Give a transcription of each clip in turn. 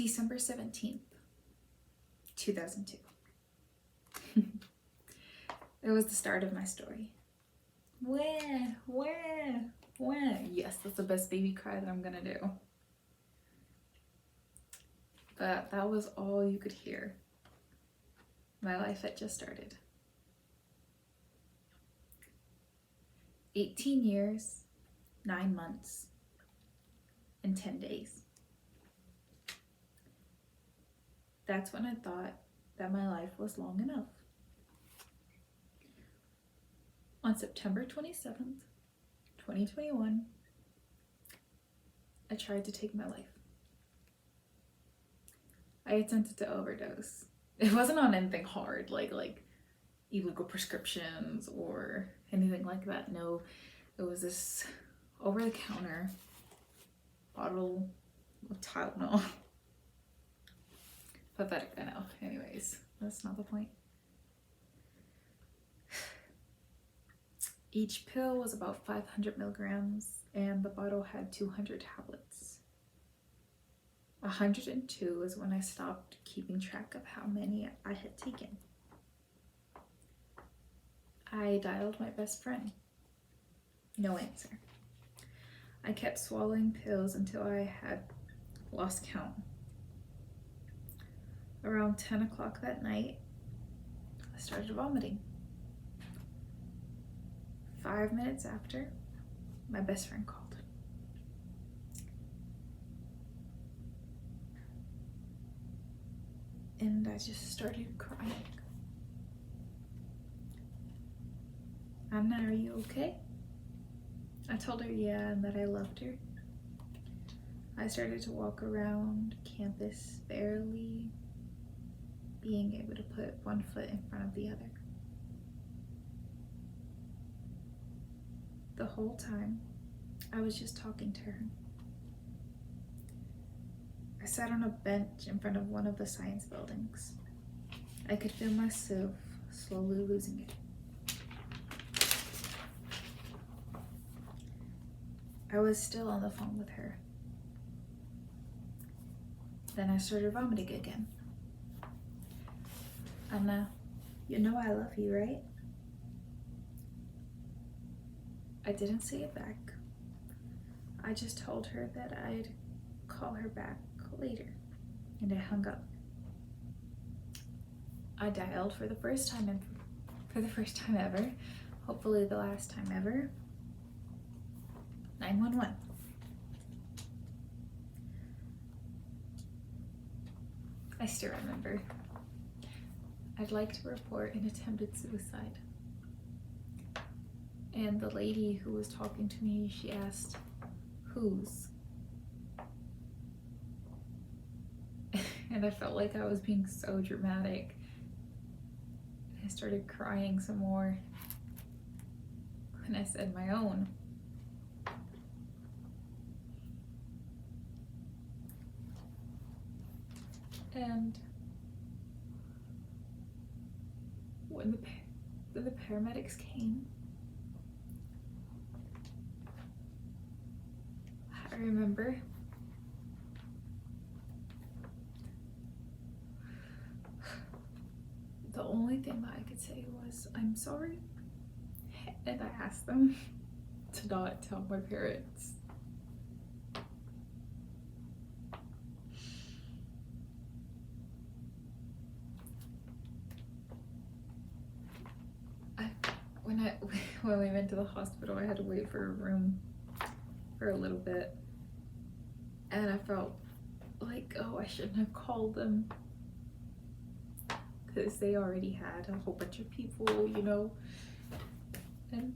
December 17th, 2002. It was the start of my story. Where? Yes, that's the best baby cry that I'm gonna do. But that was all you could hear. My life had just started. 18 years, 9 months, and 10 days. That's when I thought that my life was long enough. On September 27th, 2021, I tried to take my life. I attempted to overdose. It wasn't on anything hard, like illegal prescriptions or anything like that. No, it was this over-the-counter bottle of Tylenol. Pathetic, I know. Anyways, that's not the point. Each pill was about 500 milligrams, and the bottle had 200 tablets. 102 is when I stopped keeping track of how many I had taken. I dialed my best friend. No answer. I kept swallowing pills until I had lost count. Around 10 o'clock that night, I started vomiting. 5 minutes after, my best friend called. And I just started crying. Anna, are you okay? I told her yeah, and that I loved her. I started to walk around campus, barely being able to put one foot in front of the other. The whole time, I was just talking to her. I sat on a bench in front of one of the science buildings. I could feel myself slowly losing it. I was still on the phone with her. Then I started vomiting again. Anna, you know I love you, right? I didn't say it back. I just told her that I'd call her back later, and I hung up. I dialed for the first time ever, hopefully the last time ever, 911. I still remember. I'd like to report an attempted suicide. And the lady who was talking to me, she asked, whose? And I felt like I was being so dramatic. I started crying some more when I said my own. And when the paramedics came, I remember the only thing that I could say was, I'm sorry. And I asked them to not tell my parents. When we went to the hospital, I had to wait for a room for a little bit. And I felt like, oh, I shouldn't have called them, because they already had a whole bunch of people, you know, and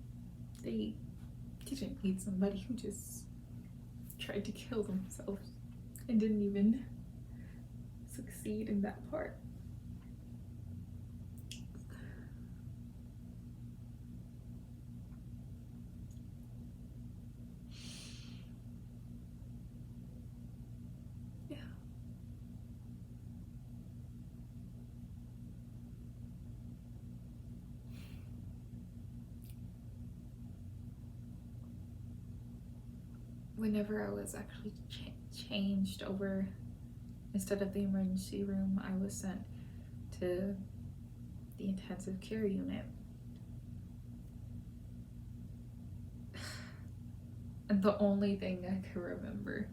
they didn't need somebody who just tried to kill themselves and didn't even succeed in that part. Whenever I was actually changed over Instead of the emergency room, I was sent to the intensive care unit. And the only thing I can remember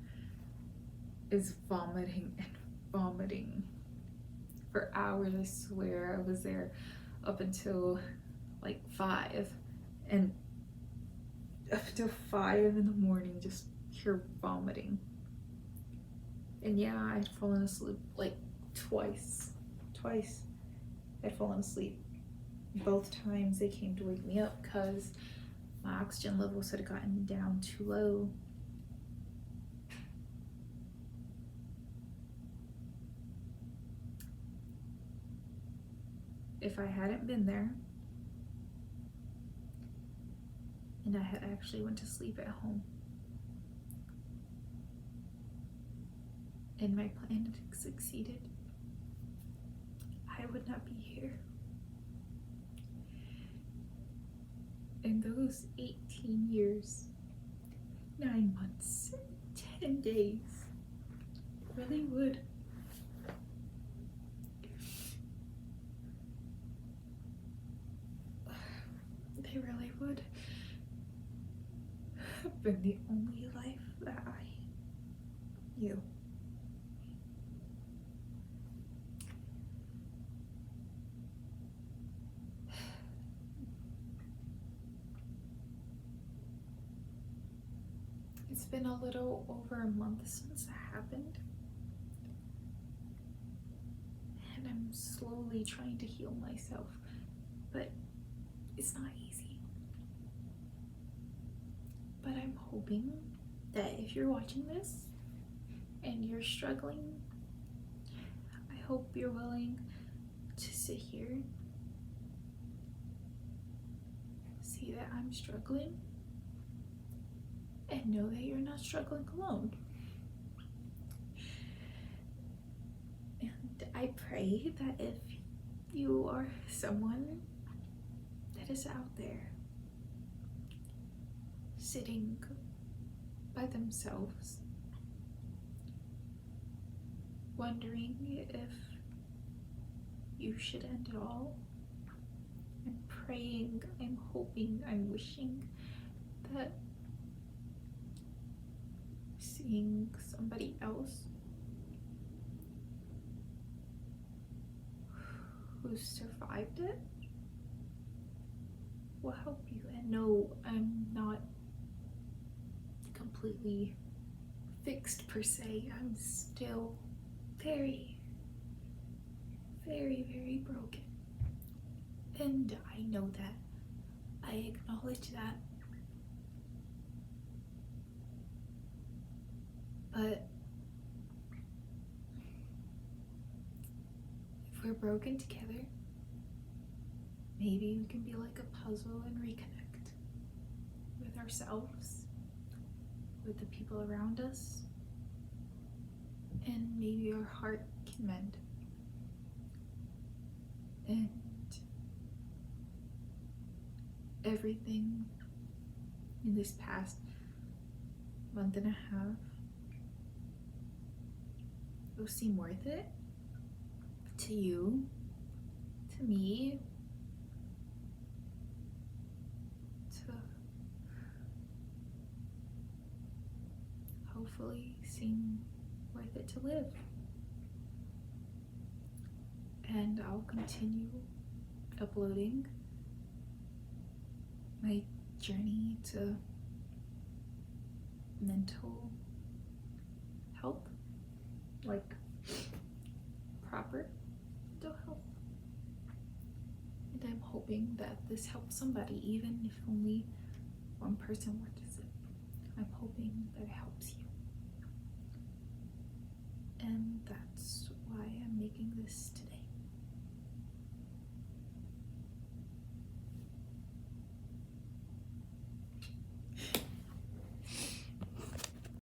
is vomiting and vomiting for hours. I swear I was there up until like 5, and up until 5 in the morning, just pure vomiting. And yeah, I'd fallen asleep like twice. I'd fallen asleep. Both times they came to wake me up because my oxygen levels had gotten down too low. If I hadn't been there, and I had actually went to sleep at home, and my plan had succeeded, I would not be here. In those 18 years, 9 months, 10 days, really would. They really would have been the only life that I knew. It's been a little over a month since that happened, and I'm slowly trying to heal myself, but it's not easy. But I'm hoping that if you're watching this and you're struggling, I hope you're willing to sit here, see that I'm struggling, and know that you're not struggling alone. And I pray that if you are someone that is out there sitting by themselves, wondering if you should end it all, I'm praying, I'm hoping, I'm wishing that seeing somebody else who survived it will help you. And no, I'm not completely fixed per se. I'm still very, very, very broken. And I know that. I acknowledge that. But if we're broken together, maybe we can be like a puzzle and reconnect with ourselves, with the people around us, and maybe our heart can mend. And everything in this past month and a half will seem worth it to you, to me, to hopefully seem worth it to live. And I'll continue uploading my journey to mental health, like proper mental health. And I'm hoping that this helps somebody, even if only one person watches it. I'm hoping that it helps you. And that's why I'm making this today.